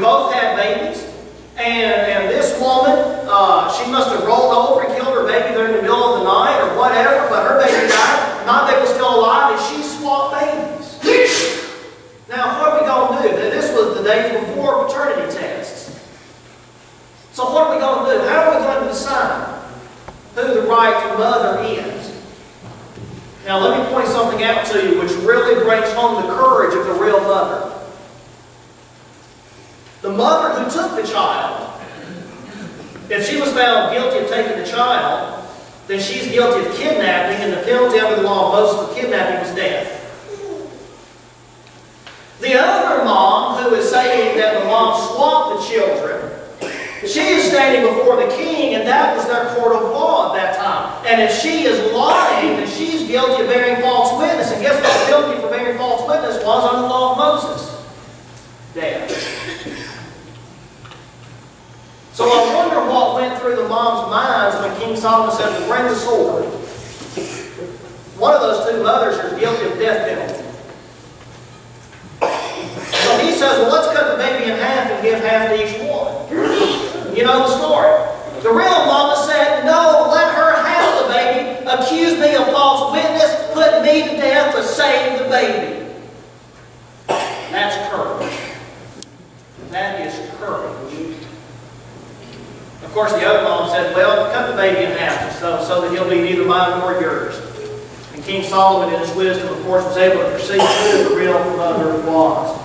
both had babies. And this woman, she must have rolled over and killed her baby there in the middle of the night or whatever, but her baby died. My baby was still alive, and she swapped babies. Now, what are we going to do? This was the days before paternity tests. So what are we going to do? How are we going to decide who the right mother is? Now, let me point something out to you which really brings home the courage of the real mother. The mother who took the child, if she was found guilty of taking the child, then she's guilty of kidnapping, and the penalty under the law of Moses for kidnapping was death. The other mom, who is saying that the mom swapped the children, she is standing before the king, and that was their court of law at that time. And if she is lying, then she's guilty of bearing false witness. And guess what guilty for bearing false witness was under the law of Moses? Death. So I wonder what went through the mom's minds when King Solomon said to bring the sword. One of those two mothers is guilty of death penalty. So he says, well, let's cut the baby in half and give half to each one. You know the story. The real mama said, no, let her have the baby, accuse me of false witness, put me to death, but save the baby. That's courage. That is courage. Of course, the other mom said, well, cut the baby in half so that he'll be neither mine nor yours. And King Solomon, in his wisdom, of course, was able to perceive who the real mother was.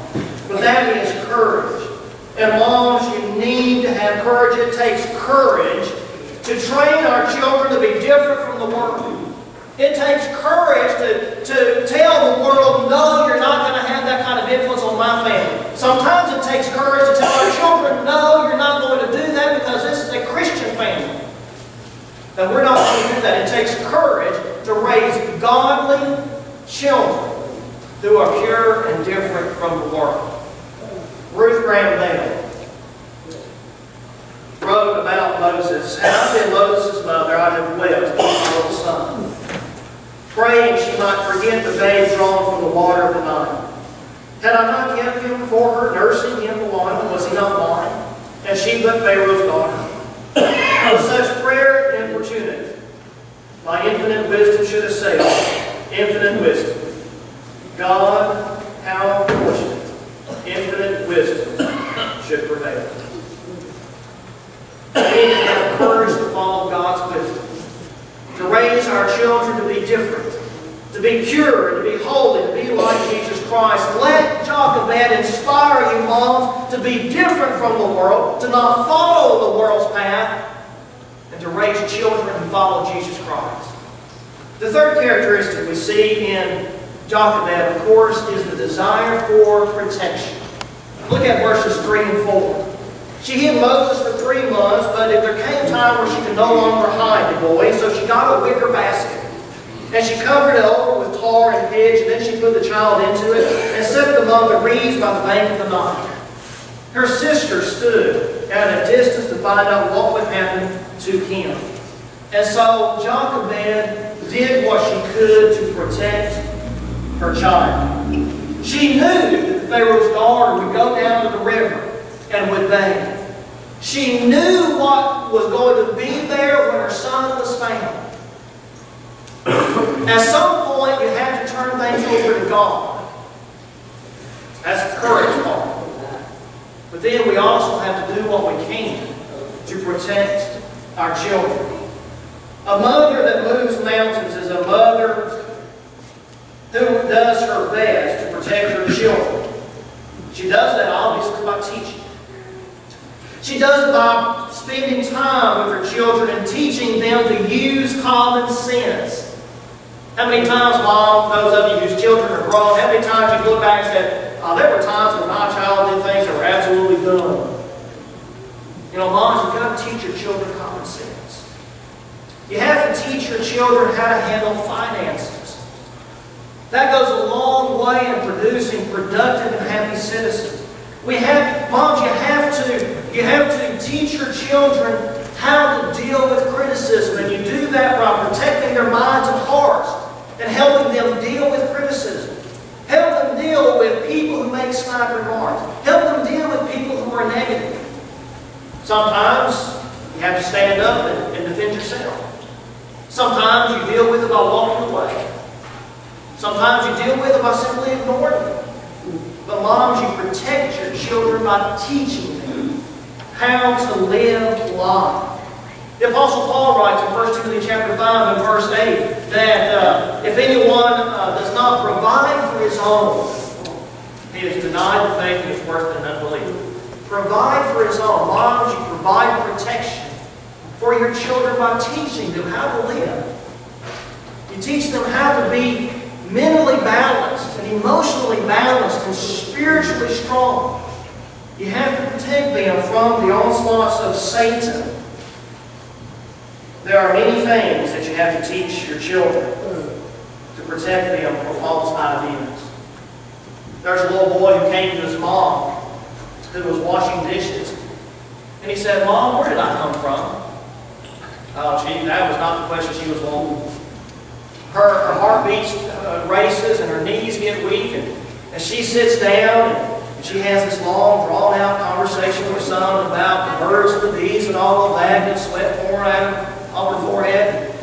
But that is courage. And moms, you need to have courage. It takes courage to train our children to be different from the world. It takes courage to tell the world, no, you're not going to have that kind of influence on my family. Sometimes it takes courage to tell our children, no, you're not going to do that because this is a Christian family. And we're not going to do that. It takes courage to raise godly children who are pure and different from the world. Ruth Graham Bell wrote about Moses. Had I been Moses' mother, I'd have wept for my little son, praying she might forget the babe drawn from the water of the Nile. Had I not kept him for her, nursing him along, was he not mine? And she but Pharaoh's daughter. With such prayer and importunity, my infinite wisdom should have said, infinite wisdom. God, how fortunate, infinite wisdom should prevail. We need to have courage to follow God's wisdom, to raise our children to be different, to be pure, to be holy, to be like Jesus Christ. Let Jochebed inspire you, moms, to be different from the world, to not follow the world's path, and to raise children who follow Jesus Christ. The third characteristic we see in Jochebed, of course, is the desire for protection. Look at verses 3 and 4. She hid Moses for 3 months, but there came a time where she could no longer hide the boy, so she got a wicker basket. And she covered it over with tar and pitch, and then she put the child into it and set it among the reeds by the bank of the Nile. Her sister stood at a distance to find out what would happen to him. And so Jochebed did what she could to protect her child. She knew that Pharaoh's daughter would go down to the river and would bathe. She knew what was going to be there when her son was found. At some point, you have to turn things over to God. That's the courage part. But then we also have to do what we can to protect our children. A mother that moves mountains is a mother who does her best to protect her children. She does that obviously by teaching. She does it by spending time with her children and teaching them to use common sense. How many times, Mom, those of you whose children are grown, how many times you look back and said, oh, there were times when my child did things that were absolutely dumb. You know, moms, you've got to teach your children common sense. You have to teach your children how to handle finances. That goes a long way in producing productive and happy citizens. Moms, you have to teach your children how to deal with criticism, and you do that by protecting their minds and hearts and helping them deal with criticism. Help them deal with people who make snide remarks. Help them deal with people who are Sometimes you have to stand up and defend yourself. Sometimes you deal with it by walking away. Sometimes you deal with it by simply ignoring them. But moms, you protect your children by teaching them how to live life. The Apostle Paul writes in 1 Timothy chapter 5 and verse 8 that if anyone does not provide for his own, he has denied the faith and is worse than an unbeliever. Provide for his own. Moms, you provide protection for your children by teaching them how to live. You teach them how to be mentally balanced and emotionally balanced and spiritually strong. You have to protect them from the onslaughts of Satan. There are many things that you have to teach your children to protect them from false ideas. There's a little boy who came to his mom who was washing dishes. And he said, "Mom, where did I come from?" Oh, gee, that was not the question she was wanting. Her heart beats races and her knees get weak. And she sits down and she has this long, drawn-out conversation with her son about the birds and the bees and all of that, and sweat pouring out on her forehead.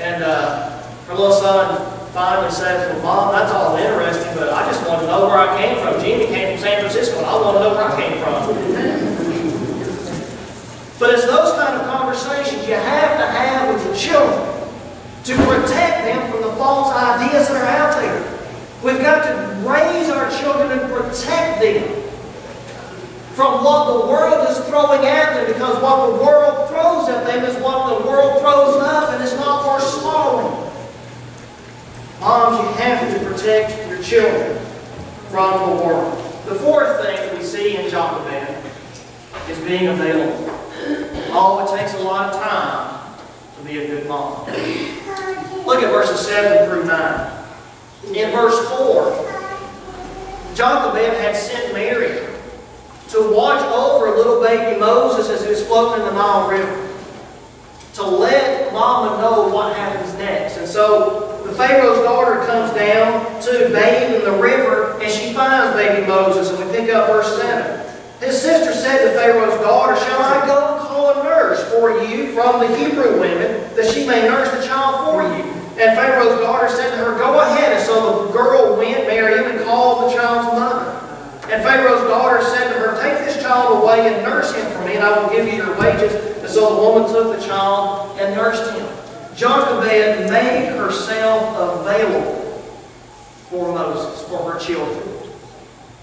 And her little son finally says, "Well, Mom, that's all interesting, but I just want to know where I came from. Jimmy came from San Francisco, and I want to know where I came from." But it's those kind of conversations you have to have with your children to protect them from the false ideas that are out there. We've got to raise our children and protect them from what the world is throwing at them, because what the world throws at them is what the world throws up, and it's not worth swallowing. Moms, you have to protect your children from the world. The fourth thing that we see in Jochebed is being available. Oh, it takes a lot of time to be a good mom. Look at verses 7 through 9. In verse 4, Jochebed had sent Mary to watch over little baby Moses as he was floating in the Nile River, to let Mama know what happens next. And so the Pharaoh's daughter comes down to bathe in the river, and she finds baby Moses. And we pick up verse 7. His sister said to Pharaoh's daughter, "Shall I go and call a nurse for you from the Hebrew women, that she may nurse the child for you?" And Pharaoh's daughter said to her, "Go ahead." And so the girl went, Miriam, and called the child's mother. And Pharaoh's daughter said to her, "Take this child away and nurse him for me, and I will give you your wages." And so the woman took the child and nursed him. Jochebed made herself available for Moses, for her children.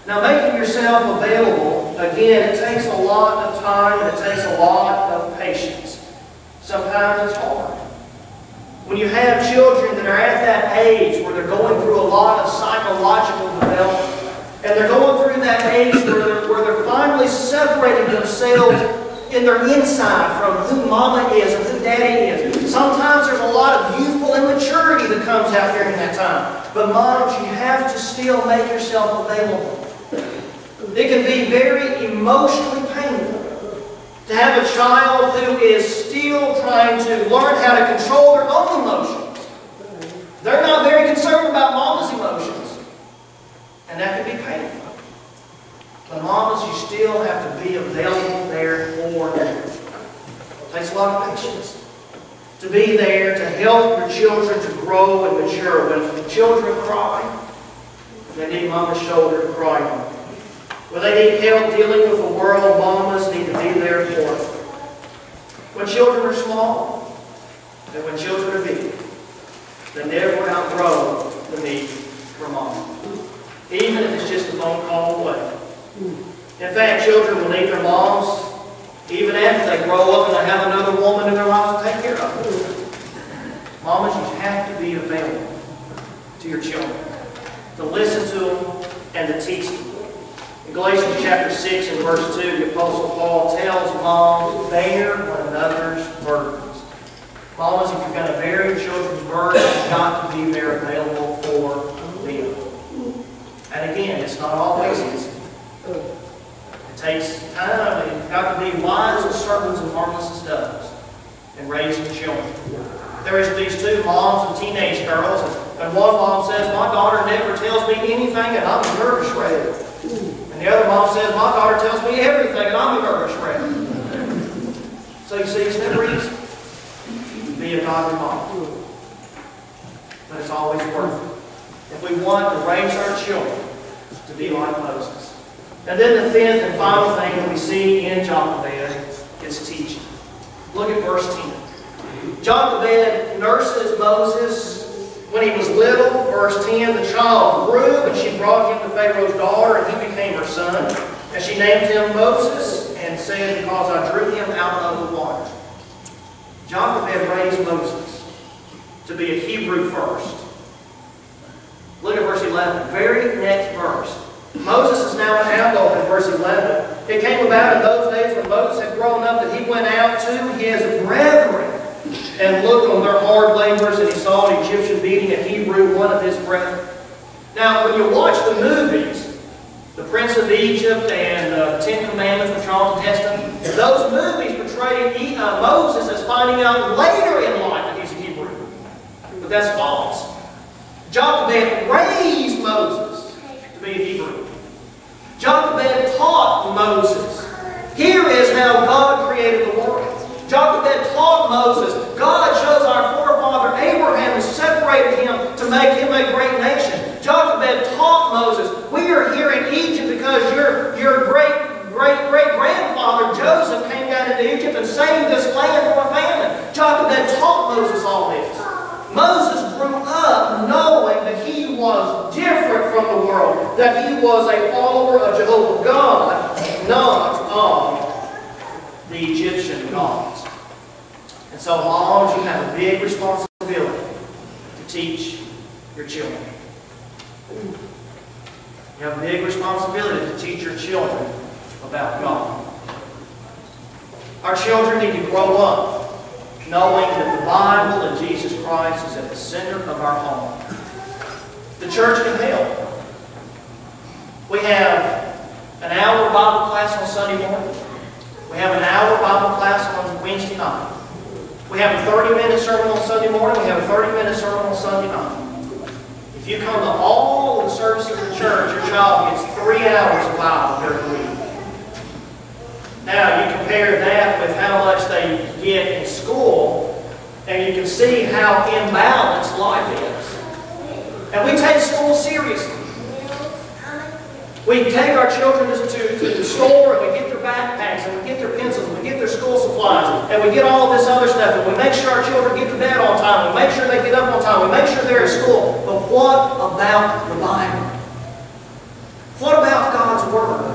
Now, making yourself available, again, it takes a lot of time, it takes a lot of patience. Sometimes it's hard. When you have children that are at that age where they're going through a lot of psychological development, and they're going through that age where they're finally separating themselves in their inside from who Mama is and who Daddy is. Sometimes there's a lot of youthful immaturity that comes out during that time. But moms, you have to still make yourself available. It can be very emotionally painful to have a child who is still trying to learn how to control their own emotions. They're not very concerned about Mama's emotions. And that can be painful. But mamas, you still have to be available there for them. It takes a lot of patience to be there to help your children to grow and mature. When the children cry, they need Mama's shoulder to cry on. When they need help dealing with the world, mamas need to be there for them. When children are small, and when children are big, they never outgrow the need for Mama, even if it's just a phone call away. In fact, children will need their moms even after they grow up and they have another woman in their lives to take care of them. Mamas, you have to be available to your children, to listen to them and to teach them. In Galatians chapter 6 and verse 2, the Apostle Paul tells moms, bear one another's burdens. Mamas, if you're going to bear your children's burdens, you've got to be there available for them. And again, it's not always easy. It takes time. You've got to be wise as serpents and harmless as doves in raising children. There is these two moms of teenage girls, and one mom says, "My daughter never tells me anything and I'm a nervous wreck." And the other mom says, "My daughter tells me everything and I'm a nervous wreck." So you see, it's never easy to be a godly mom. But it's always worth it. If we want to raise our children to be like Moses. And then the fifth and final thing that we see in Jochebed is teaching. Look at verse 10. Jochebed nurses Moses when he was little. Verse 10, the child grew, and she brought him to Pharaoh's daughter, and he became her son. And she named him Moses, and said, because I drew him out of the water. Jochebed raised Moses to be a Hebrew first. Look at verse 11. Very next verse. Moses is now an adult in verse 11. It came about in those days when Moses had grown up that he went out to his brethren and looked on their hard labors, and he saw an Egyptian beating a Hebrew, one of his brethren. Now, when you watch the movies, The Prince of Egypt and the Ten Commandments with Charlton Heston, those movies portray Moses as finding out later in life that he's a Hebrew. But that's false. Jochebed raised Moses to be a Hebrew. Jochebed taught Moses. Here is how God created the world. Jochebed taught Moses. God chose our forefather Abraham and separated him to make him a great nation. Jochebed taught Moses. We are here in Egypt because your great-great-great-grandfather Joseph came down into Egypt and saved this land from a famine. Jochebed taught Moses all this. Moses grew up knowing that he was different from the world, that he was a follower of Jehovah God, not of the Egyptian gods. And so, moms, you have a big responsibility to teach your children. You have a big responsibility to teach your children about God. Our children need to grow up knowing that the Bible and Jesus Christ is at the center of our home. The church can help. We have an hour Bible class on Sunday morning. We have an hour Bible class on Wednesday night. We have a 30-minute sermon on Sunday morning. We have a 30-minute sermon on Sunday night. If you come to all of the services of the church, your child gets 3 hours of Bible during the week. Now, you compare that with how much they get in school, and you can see how imbalanced life is. And we take school seriously. We take our children to the store, and we get their backpacks, and we get their pencils, and we get their school supplies, and we get all this other stuff, and we make sure our children get to bed on time, we make sure they get up on time, we make sure they're at school. But what about the Bible? What about God's Word?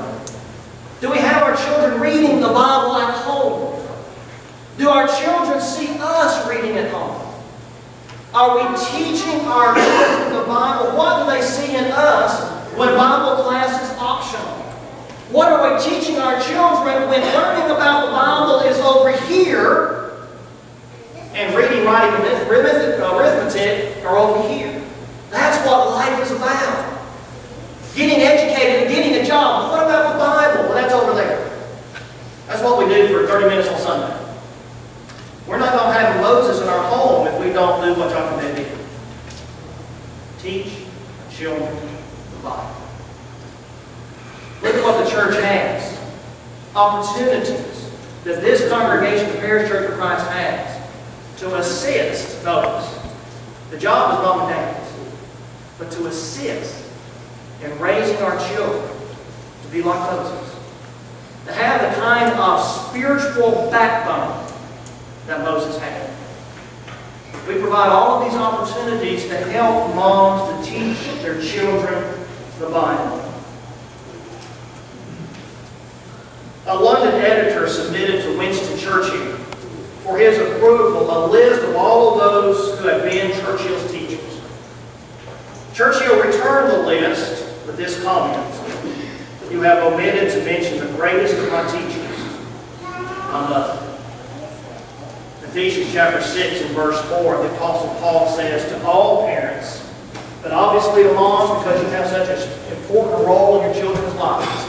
Do we have our children reading the Bible at home? Do our children see us reading at home? Are we teaching our children the Bible? What do they see in us when Bible class is optional? What are we teaching our children when learning about the Bible is over here and reading, writing, arithmetic are over here? That's what life is about. Getting educated and getting a job. What about the Bible? Well, that's over there. That's what we do for 30 minutes on Sunday. We're not going to have Moses in our home if we don't do what Jochebed did. Teach children the Bible. Look at what the church has. Opportunities that this congregation, the Parish Church of Christ, has to assist those. The job is mom and dad's, but to assist in raising our children to be like Moses. To have the kind of spiritual backbone that Moses had. We provide all of these opportunities to help moms to teach their children the Bible. A London editor submitted to Winston Churchill for his approval a list of all of those who had been Churchill's teachers. Churchill returned the list with this comment: "You have omitted to mention the greatest of my teachers, my mother." Ephesians chapter 6 and verse 4, the Apostle Paul says to all parents, but obviously to moms because you have such an important role in your children's lives,